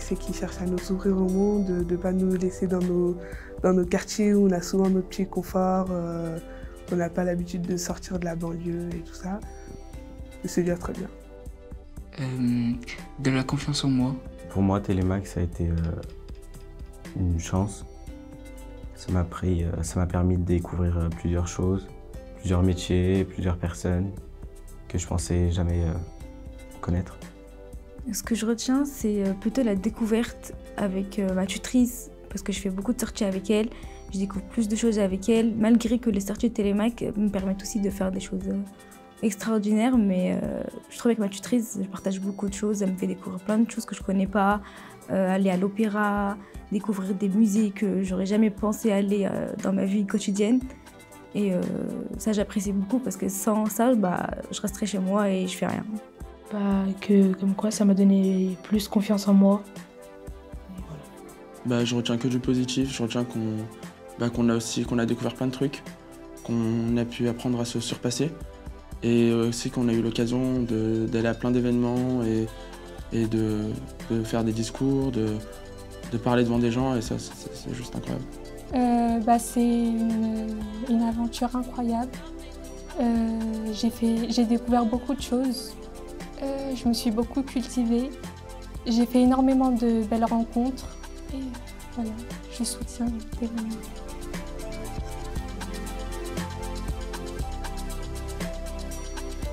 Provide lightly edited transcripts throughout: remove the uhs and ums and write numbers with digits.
c'est qu'ils cherchent à nous ouvrir au monde, de ne pas nous laisser dans nos quartiers où on a souvent notre petit confort, on n'a pas l'habitude de sortir de la banlieue et tout ça. Et c'est déjà très bien. De la confiance en moi. Pour moi, Télémac, ça a été une chance. Ça m'a permis de découvrir plusieurs choses, plusieurs métiers, plusieurs personnes que je pensais jamais connaître. Ce que je retiens, c'est plutôt la découverte avec ma tutrice, parce que je fais beaucoup de sorties avec elle. Je découvre plus de choses avec elle, malgré que les sorties de Télémac me permettent aussi de faire des choses extraordinaires. Mais je trouve avec ma tutrice, je partage beaucoup de choses. Elle me fait découvrir plein de choses que je ne connais pas. Aller à l'opéra, découvrir des musées que j'aurais jamais pensé aller dans ma vie quotidienne. Et ça, j'apprécie beaucoup parce que sans ça, je resterais chez moi et je fais rien. Comme quoi, ça m'a donné plus confiance en moi. Je retiens que du positif. Je retiens qu'on a découvert plein de trucs, qu'on a pu apprendre à se surpasser. Et aussi qu'on a eu l'occasion d'aller à plein d'événements et de faire des discours, de parler devant des gens, et ça, c'est juste incroyable. C'est une aventure incroyable. J'ai découvert beaucoup de choses. Je me suis beaucoup cultivée. J'ai fait énormément de belles rencontres. Et voilà, je soutiens Télémac.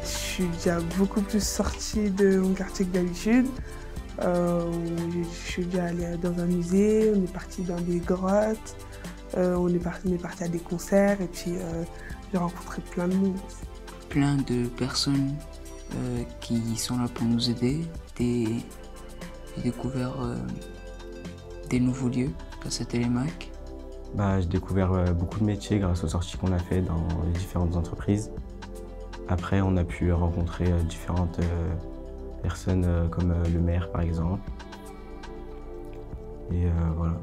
Je suis déjà beaucoup plus sortie de mon quartier que d'habitude. Je suis déjà allée dans un musée, on est parti dans des grottes, on est parti à des concerts et puis j'ai rencontré plein de monde. Plein de personnes qui sont là pour nous aider. J'ai découvert des nouveaux lieux grâce à Télémac. J'ai découvert beaucoup de métiers grâce aux sorties qu'on a fait dans les différentes entreprises. Après, on a pu rencontrer différentes personnes comme le maire par exemple. Et voilà.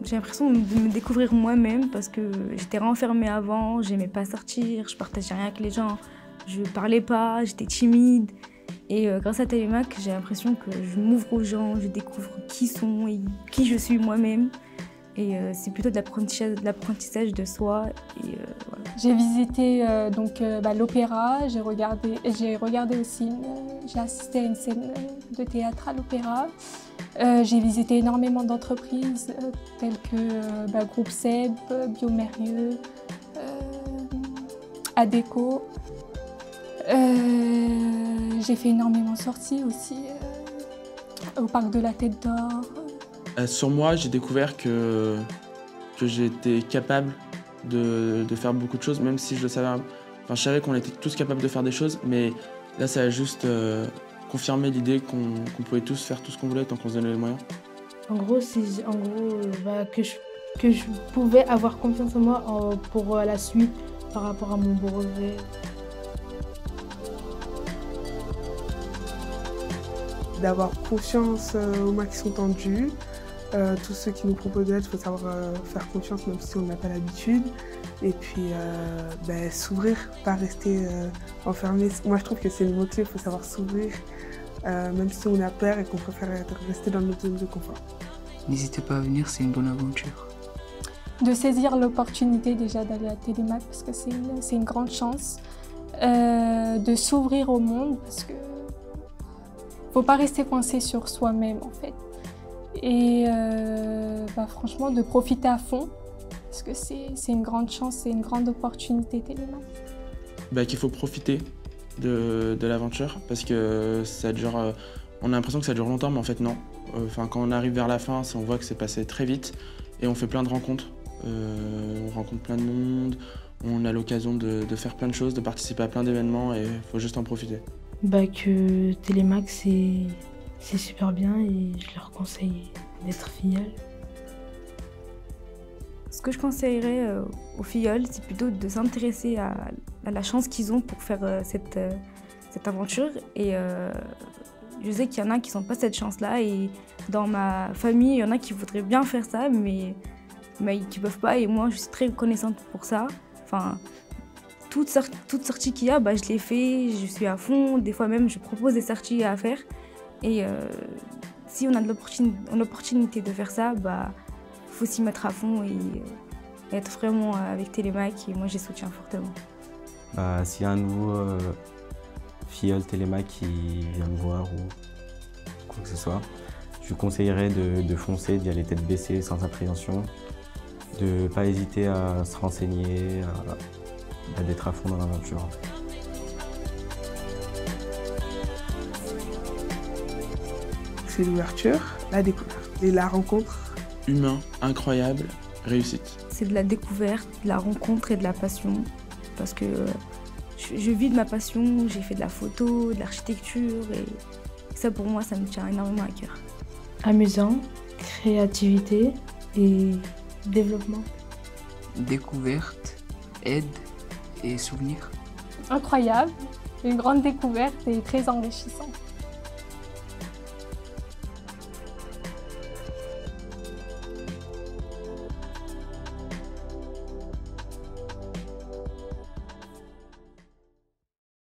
J'ai l'impression de me découvrir moi-même parce que j'étais renfermée avant, j'aimais pas sortir, je partageais rien avec les gens, je parlais pas, j'étais timide. Et grâce à Télémac, j'ai l'impression que je m'ouvre aux gens, je découvre qui sont et qui je suis moi-même. Et c'est plutôt de l'apprentissage de soi. Et, voilà. J'ai visité l'opéra, j'ai regardé aussi, j'ai assisté à une scène de théâtre à l'opéra. J'ai visité énormément d'entreprises telles que Groupe Seb, Biomérieux, Adéco. J'ai fait énormément de sorties aussi au parc de la Tête d'Or. Sur moi, j'ai découvert que j'étais capable de faire beaucoup de choses, même si je le savais. Je savais qu'on était tous capables de faire des choses, mais là, ça a juste confirmé l'idée qu'on pouvait tous faire tout ce qu'on voulait tant qu'on se donnait les moyens. En gros, que je pouvais avoir confiance en moi pour la suite par rapport à mon brevet. D'avoir confiance aux mains qui sont tendues. Tous ceux qui nous proposent d'aide, il faut savoir faire confiance même si on n'a pas l'habitude. Et puis s'ouvrir, pas rester enfermé. Moi je trouve que c'est le mot-clé, il faut savoir s'ouvrir, même si on a peur et qu'on préfère rester dans notre zone de confort. N'hésitez pas à venir, c'est une bonne aventure. De saisir l'opportunité déjà d'aller à Télémac parce que c'est une grande chance. De s'ouvrir au monde parce que faut pas rester coincé sur soi-même en fait. Et franchement, de profiter à fond, parce que c'est une grande chance, c'est une grande opportunité Télémac. Qu'il faut profiter de l'aventure, parce que ça dure, on a l'impression que ça dure longtemps, mais en fait non. Quand on arrive vers la fin, on voit que c'est passé très vite, et on fait plein de rencontres. On rencontre plein de monde, on a l'occasion de faire plein de choses, de participer à plein d'événements, et il faut juste en profiter. Que Télémac, c'est super bien et je leur conseille d'être filleul. Ce que je conseillerais aux filleuls, c'est plutôt de s'intéresser à la chance qu'ils ont pour faire cette aventure. Et je sais qu'il y en a qui n'ont pas cette chance-là. Et dans ma famille, il y en a qui voudraient bien faire ça, mais qui ne peuvent pas. Et moi, je suis très reconnaissante pour ça. Toute sortie qu'il y a, je l'ai fait, je suis à fond. Des fois même, je propose des sorties à faire. Et si on a l'opportunité de faire ça, bah, faut s'y mettre à fond et être vraiment avec Télémac. Et moi, j'y soutiens fortement. Bah, s'il y a un nouveau filleul Télémac qui vient me voir ou quoi que ce soit, je lui conseillerais de foncer, d'y aller tête baissée, sans appréhension, de ne pas hésiter à se renseigner, d'être à fond dans l'aventure. C'est l'ouverture, la découverte et la rencontre. Humain, incroyable, réussite. C'est de la découverte, de la rencontre et de la passion. Parce que je vis de ma passion, j'ai fait de la photo, de l'architecture et ça pour moi, ça me tient énormément à cœur. Amusant, créativité et développement. Découverte, aide et souvenir. Incroyable, une grande découverte et très enrichissante.